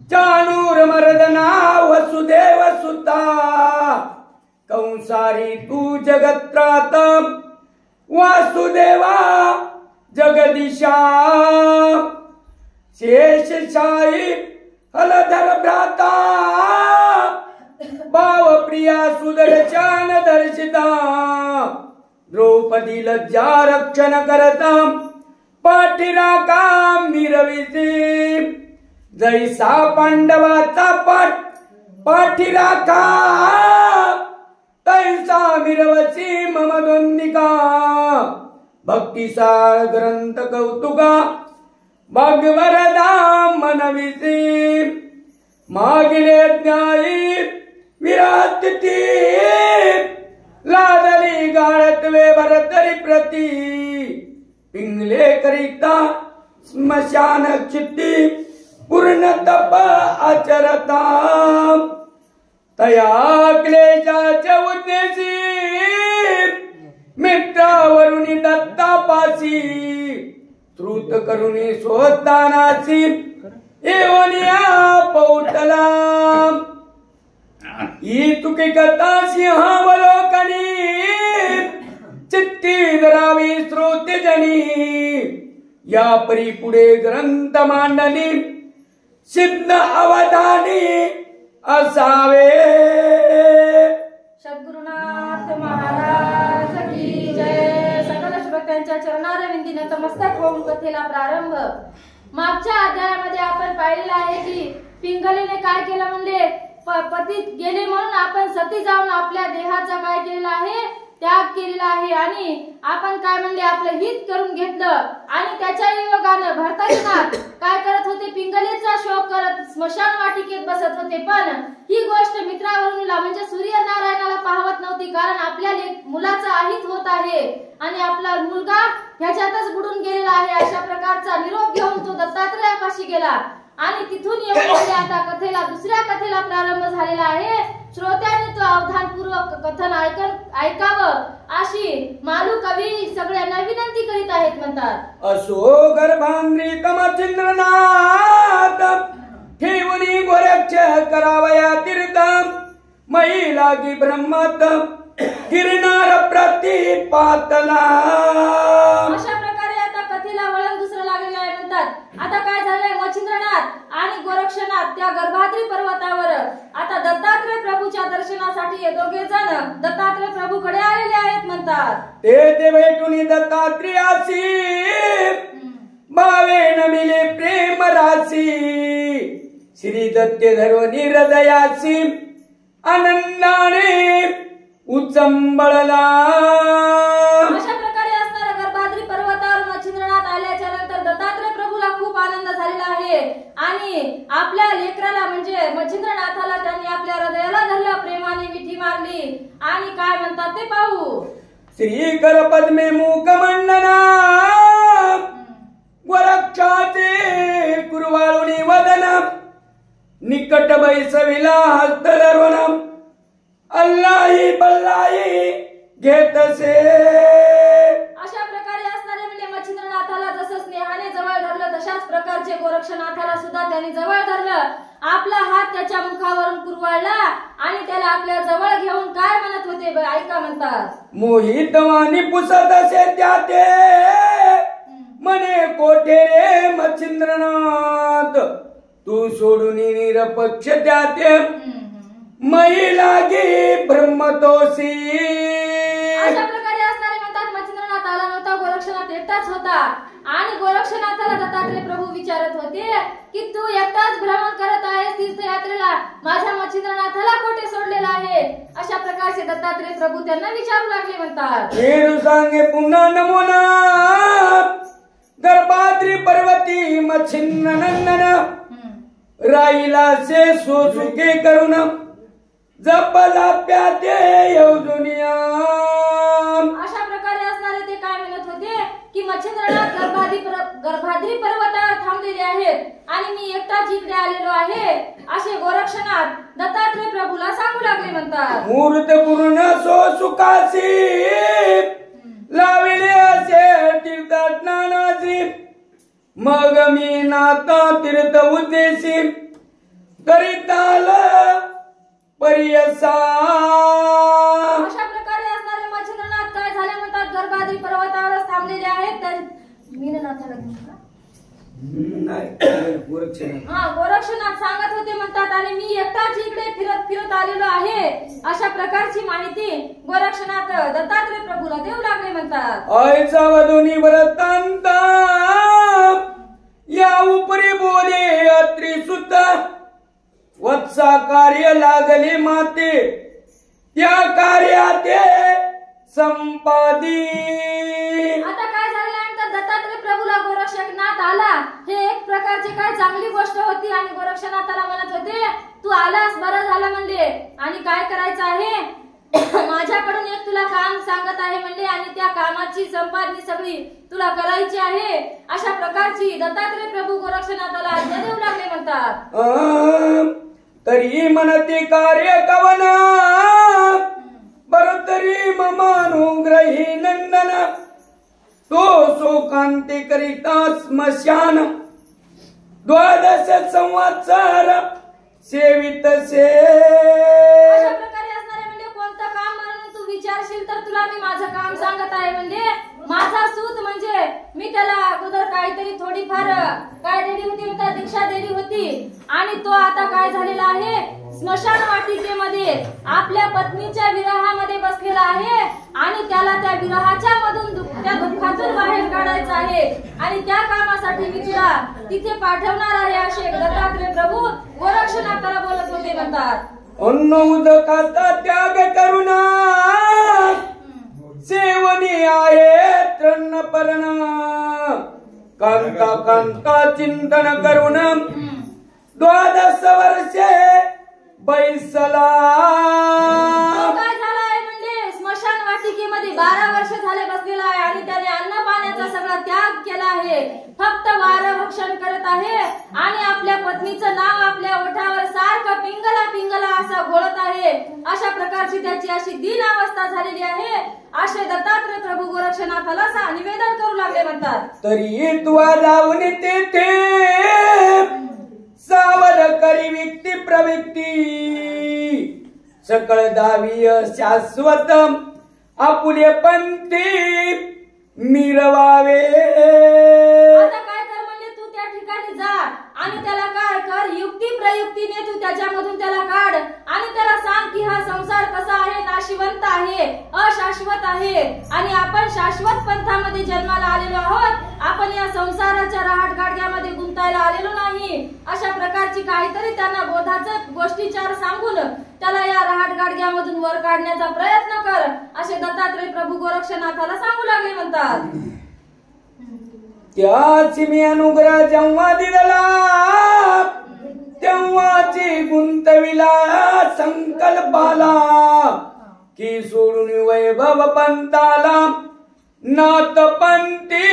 चाणूर मर्दना वसुदेव सुता कंसारी तू जगत्रात वासुदेवा जगदीशा शेषशाही हलधर भ्राता भाव प्रिया सुदर्शन दर्शिता द्रौपदी लज्जा रक्षण करता पाठीरा काम मिरविसी जैसा पांडवाचा पाठीरा का तैसा मिरवसी मम दोन्निका भक्तिसार ग्रंथ कौतुका भागवरदा मनविसी मागिले ज्ञाई विराजती लादली गाळतवे भरतरी प्रती पिंगले करिता स्मशान चित्ती पूर्ण तप आचरता तया क्लेशाच्या उद्देशी मित्रावरुणी दत्तापासी श्रुत करुणी स्वतानासी एवनिया पौटला ही तुकी कथा सिंहावलोकनी चित्ती धरावी श्रोतेजनी या परी पुढे ग्रंथ मांडणी सिद्ध अवधानी असावे। सद्गुरुनाथ महाराज की जय। सकल श्रोत्यांच्या चरणारविंदी नतमस्तक होऊन कथेला प्रारंभ। मागच्या अध्यायामध्ये आपण पाहिलेलं आहे की पिंगलीने काय केलं म्हणजे पती गेले म्हणून आपण सती जाऊन आपल्या देहाचा काय केलेला आहे त्याग केलेला आहे आणि आपण काय म्हणले आपलं हित करून घेतलं आणि त्याच्या योगानं भरतानाथ काय करत होते पिंगलीचा शोक करत स्मशान वाटिकेत बसत होते पण ही गोष्ट मित्रावरुणीला म्हणजे सूर्यनारायणाला पाहवत नव्हती कारण आपल्या मुलाचा अहित होत आहे आणि आपला मुलगा ह्याच्यातच बुडून गेलेला आहे अशा प्रकारचा निरोप घेऊन तो दत्तात्रयापाशी गेला आणि तिथून येऊन आता कथेला दुसऱ्या कथेला प्रारंभ झालेला आहे। श्रोत्यांनी तो अवधानपूर्वक कथन ऐकावं अशी मालू कवी सगळ्यांना विनंती करीत आहेत म्हणतात। असो गर्भांद्रितम चंद्रनाथ ठेवणी गोरक्ष करावया तीर्थ महिलागी ब्रह्मत गिरणार प्रतिपातला। अशा प्रकारे आता कथेला वळण दुसरं लागलेलं आहे म्हणतात। आता काय झालंय मच्छिंद्रनाथ आणि गोरक्षनाथ त्या गर्भाद्री पर्वतावर आता दत्तात्रय प्रभूच्या दर्शनासाठी हे दोघे जण दत्तात्रय प्रभूकडे आलेले आहेत म्हणतात। ते भेटून दत्तात्रेयासी भावे नमिले प्रेम राशी श्री दत्ते धर्वनी हृदयासी आनंदाने उचंबळला। अशा प्रकारे असणाऱ्या गर्भाद्री पर्वतावर मच्छिंद्रनाथ आल्याच्या नंतर दत्तात्रय प्रभूला खूप आनंद झालेला आहे आणि आपल्या लेकराला म्हणजे मच्छिंद्रनाथाला त्यांनी आपल्या हृदयाला धरलं प्रेमाने मिठी मारली आणि काय म्हणतात ते पाहू। श्री कर पद्मे मुख मंडना गोरक्षाचे कुरवाळुनी वदना निकट बैसविला हस्त धरवना अल्लाही बल्लाही घेतसे। अशा प्रकारे असणारे म्हणजे मच्छिंद्रनाथाला जसं स्नेहाने जवळ धरलं तशाच प्रकारचे गोरक्षनाथाला सुद्धा त्यांनी जवळ धरलं आपला हात त्याच्या मुखावरून कुरवाळला आणि त्याला आपल्या जवळ घेऊन काय म्हणत होते ऐका म्हणतात। मोहित वाणी पुसत असे त्याते मने कोठे रे मच्छिंद्रनाथ तू सोडून निरपक्ष त्याते महिलागी ब्रह्मतोसी। अशा प्रकारे असणारे म्हणतात मच्छिंद्रनाथ आला नव्हता गोरक्षनाथ एकटाच होता आणि गोरक्षनाथाला दत्तात्रय प्रभू विचारत होते की तू एकटाच भ्रमण करत आहेस तीर्थयात्रेला माझ्या मच्छिंद्रनाथाला कोठे सोडलेला आहे अशा प्रकारचे दत्तात्रय प्रभू त्यांना विचारू लागले म्हणतात। हेरू सांगे पुन्हा नमोना गर्भाद्री पर्वती मच्छिंद्रनंदन राईला से सोसुके करुण जपला प्याते येऊनिया। अशा प्रकारे असणारे ते काय म्हणत होते की मच्छिंद्रनाथ गर्भाद्री पर्वतावर थांबलेले आहेत आणि मी एकटाच इकडे आलेलो आहे असे गोरक्षनाथ दत्तात्रय प्रभूला सांगू लागले म्हणतात। मूर्त पूर्ण सो सुखासी लाविले असे तीर्थस्नानासी मग मी नाता तीर्थ उद्देशी करीताल परियसा. अशा प्रकारे असणारे मच्छिंद्रनाथ काय झाले म्हणतात, गर्भादी पर्वतावर थांबलेले आहेत. मीननाथाला गोरक्षनाथ सांगत होते म्हणतात, आणि मी एकटाच इकडे फिरत फिरत आलेलो आहे. अशा प्रकारची माहिती गोरक्षनाथ दत्तात्रय प्रभूला देऊ लागले म्हणतात. आयचा वधुनी वरतांत या उपरी बोले अत्री सुद्धा वत्सा कार्य लागले माते, त्या कार्याते संपादी. आता काय झालं तर दत्तात्रय प्रभूला गोरक्षनाथ आला, हे एक प्रकारची काय चांगली गोष्ट होती. आणि गोरक्षनाथाला म्हणत होते, तू आलास बरं झालं म्हणले, आणि काय करायचं आहे, माझ्याकडून एक तुला काम सांगत आहे म्हणले, आणि त्या कामाची संपादनी सगळी तुला करायची आहे. अशा प्रकारची दत्तात्रय प्रभू गोरक्षनाथाला आज्ञा देऊ लागले म्हणतात. तरी म्हणते कार्य कवन बर तरी ममानुग्रही नंदन, तो शोकांती करिता स्मशान 12 संवत्सर सेवित से. अशा प्रकारे असणारे म्हणजे कोणतं काम म्हणून तू विचारशील तर तुला मी माझं काम सांगत आहे. म्हणजे माझा सूत म्हणजे मी त्याला अगोदर काहीतरी थोडीफार काय दिली होती म्हणतात, दीक्षा दिली होती. आणि तो आता काय झालेला आहे, स्मशान वाटिकेमध्ये आपल्या पत्नीच्या विरहामध्ये बसलेला आहे. आणि त्याला त्या विरहाच्या मधून त्या दुःखातून बाहेर काढायचं आहे. आणि त्या कामासाठी मी तुला तिथे पाठवणार आहे, असे दत्तात्रय प्रभू गोरक्षनाथाला बोलत होते म्हणतात. अन्न उदकाचा त्याग करुणा सेवनी आहे तृण पर्ण, कांता कांता चिंतन करुण 12 वर्षे बैसला. काय झालं आहे म्हणजे स्मशान वाटिकेमध्ये 12 वर्ष झाले बसलेला आहे, आणि त्याने अन्न पाण्याचा सगळा त्याग केला आहे. फक्त वारं भक्षण करत आहे, आणि आपल्या पत्नीचं नाव आपल्या ओठावर सारखं पिंगला पिंगला असा घोळत आहे. अशा प्रकारची त्याची अशी दीन अवस्था झालेली आहे. असे दत्तात्रय प्रभू गोरक्षनाथाला निवेदन करू लागले म्हणतात. तरी तू जाऊन तेथे सावध करी व्यक्ती प्रवृत्ती, सकळ दावीय शाश्वत आपुले पंथी मिरवावे. आता काय कर म्हणजे तू त्या ठिकाणी जा, आणि त्याला काय कर, युक्ती प्रयुक्तीने तू त्याच्यामधून त्याला काढ. आणि त्याला सांग की हा संसार कसा आहे, नाशिवंत आहे, अशाश्वत आहे, आणि आपण शाश्वत पंथामध्ये जन्माला आलेलो आहोत. आपण या संसाराच्या रहाटगाडग्यामध्ये गुंतायला आलेलो नाही. अशा प्रकारची काहीतरी त्यांना बोधाचं गोष्टीचार सांगून त्याला या रहाटगाडग्यामधून वर काढण्याचा प्रयत्न कर, असे दत्तात्रय प्रभू गोरक्षनाथाला सांगू लागले म्हणतात. त्याची मी अनुग्रह जेव्हा दिला, तेव्हाची गुंतविला संकल्पाला, की सोडून वैभव पंताला नाथ पंथी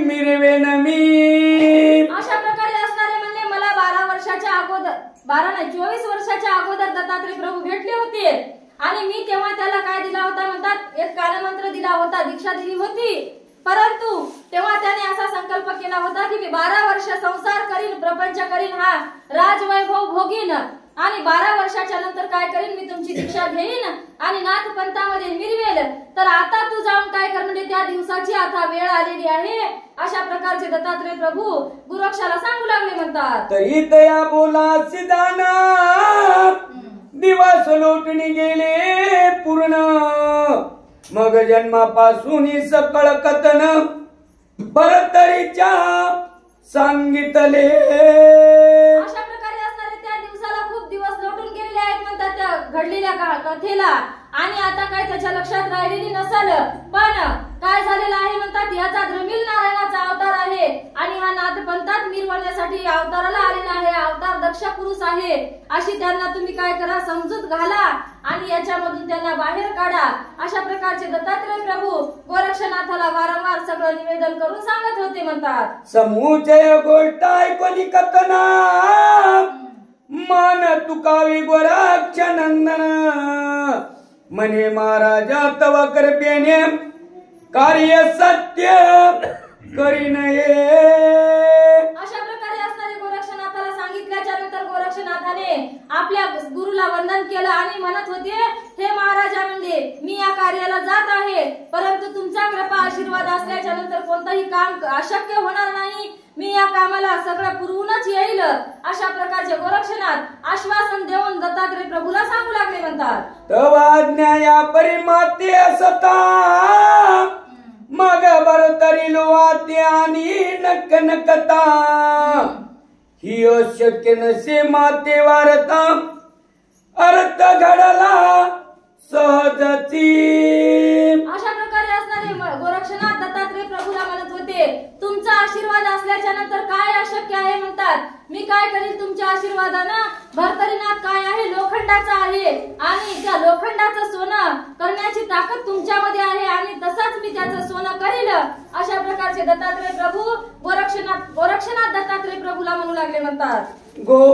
मिरवेन मी. अशा प्रकारे असणारे म्हणजे मला 12 वर्षाच्या अगोदर, 12 नाही 24 वर्षाच्या अगोदर दत्तात्रय प्रभू भेटले होते. आणि मी तेव्हा त्याला काय दिला होता म्हणतात, एक कालमंत्र दिला होता, दीक्षा दिली होती. परंतु तेव्हा त्याने असा संकल्प केला होता की मी 12 वर्ष संसार करीन, प्रपंच करीन, हा राजवैभव भोगीन, आणि 12 वर्षाच्या नंतर काय करीन, मी तुमची दीक्षा घेईन आणि नाथ पंथामध्ये मिरवेल. तर आता तू जाऊन काय कर म्हणजे त्या दिवसाची आता वेळ आलेली आहे. अशा प्रकारचे दत्तात्रय प्रभू गोरक्षाला सांगू लागले म्हणतात. तरी तया बोला सिदाना दिवस लोटून गेले पूर्ण, मग जन्मापासून सकळ कथन भरतरीच्या सांगितले. अशा प्रकारे असणारे त्या दिवसाला खूप दिवस लोटून गेलेले आहेत म्हणतात त्या घडलेल्या कथेला. आणि आता काय त्याच्या लक्षात राहिलेली नसल, पण काय झालेलं आहे म्हणतात, याचा द्रमिल नारायणाचा अवतार आहे. आणि हा नाथ पंथात मिरवण्यासाठी अवताराला आलेला आहे. अवतार दक्ष पुरुष आहे. अशी त्यांना तुम्ही काय करा, समजूत घाला आणि याच्यामधून त्यांना बाहेर काढा. अशा प्रकारचे दत्तात्रय प्रभू गोरक्षनाथाला वारंवार सगळं निवेदन करून सांगत होते म्हणतात. समुचय गोष्ट ऐकली कथना मान तुकावी गोरक्ष नंदन, म्हणे महाराजा तव कृपेने कार्य सत्य करी नये. अशा प्रकारे असणारे गोरक्षनाथाला सांगितल्याच्या नंतर गोरक्षनाथाने भावाने आपल्या गुरुला वंदन केलं आणि म्हणत होते, हे महाराजा म्हणजे मी या कार्याला जात आहे, परंतु तुमचा कृपा आशीर्वाद असल्याच्या नंतर कोणतंही काम अशक्य होणार नाही, मी या कामाला सगळं पुरवूनच येईल, अशा प्रकारचे गोरक्षनाथ आश्वासन देऊन दत्तात्रय प्रभूला सांगू लागले. म्हणतात, तव आज्ञा परिमाते असता मग बरतरी लोवाते आणि नक नकता ही अशक्य नसे माते वारता अर्थ घडला सहजची. अशा प्रकारे असणारे गोरक्षनाथ दत्तात्रय प्रभूला म्हणत होते, तुमचा आशीर्वाद असल्याच्या नंतर काय अशक्य आहे. म्हणतात, मी काय करील तुमच्या आशीर्वादानं. भरतरीनाथ काय आहे, लोखंडाचा आहे आणि त्या लोखंडाचं सोनं करण्याची ताकद तुमच्यामध्ये आहे आणि तसंच मी त्याचं सोनं करील. अशा प्रकारचे दत्तात्रय प्रभू गोरक्षनाथ दत्तात्रय प्रभूला म्हणू लागले. म्हणतात, गो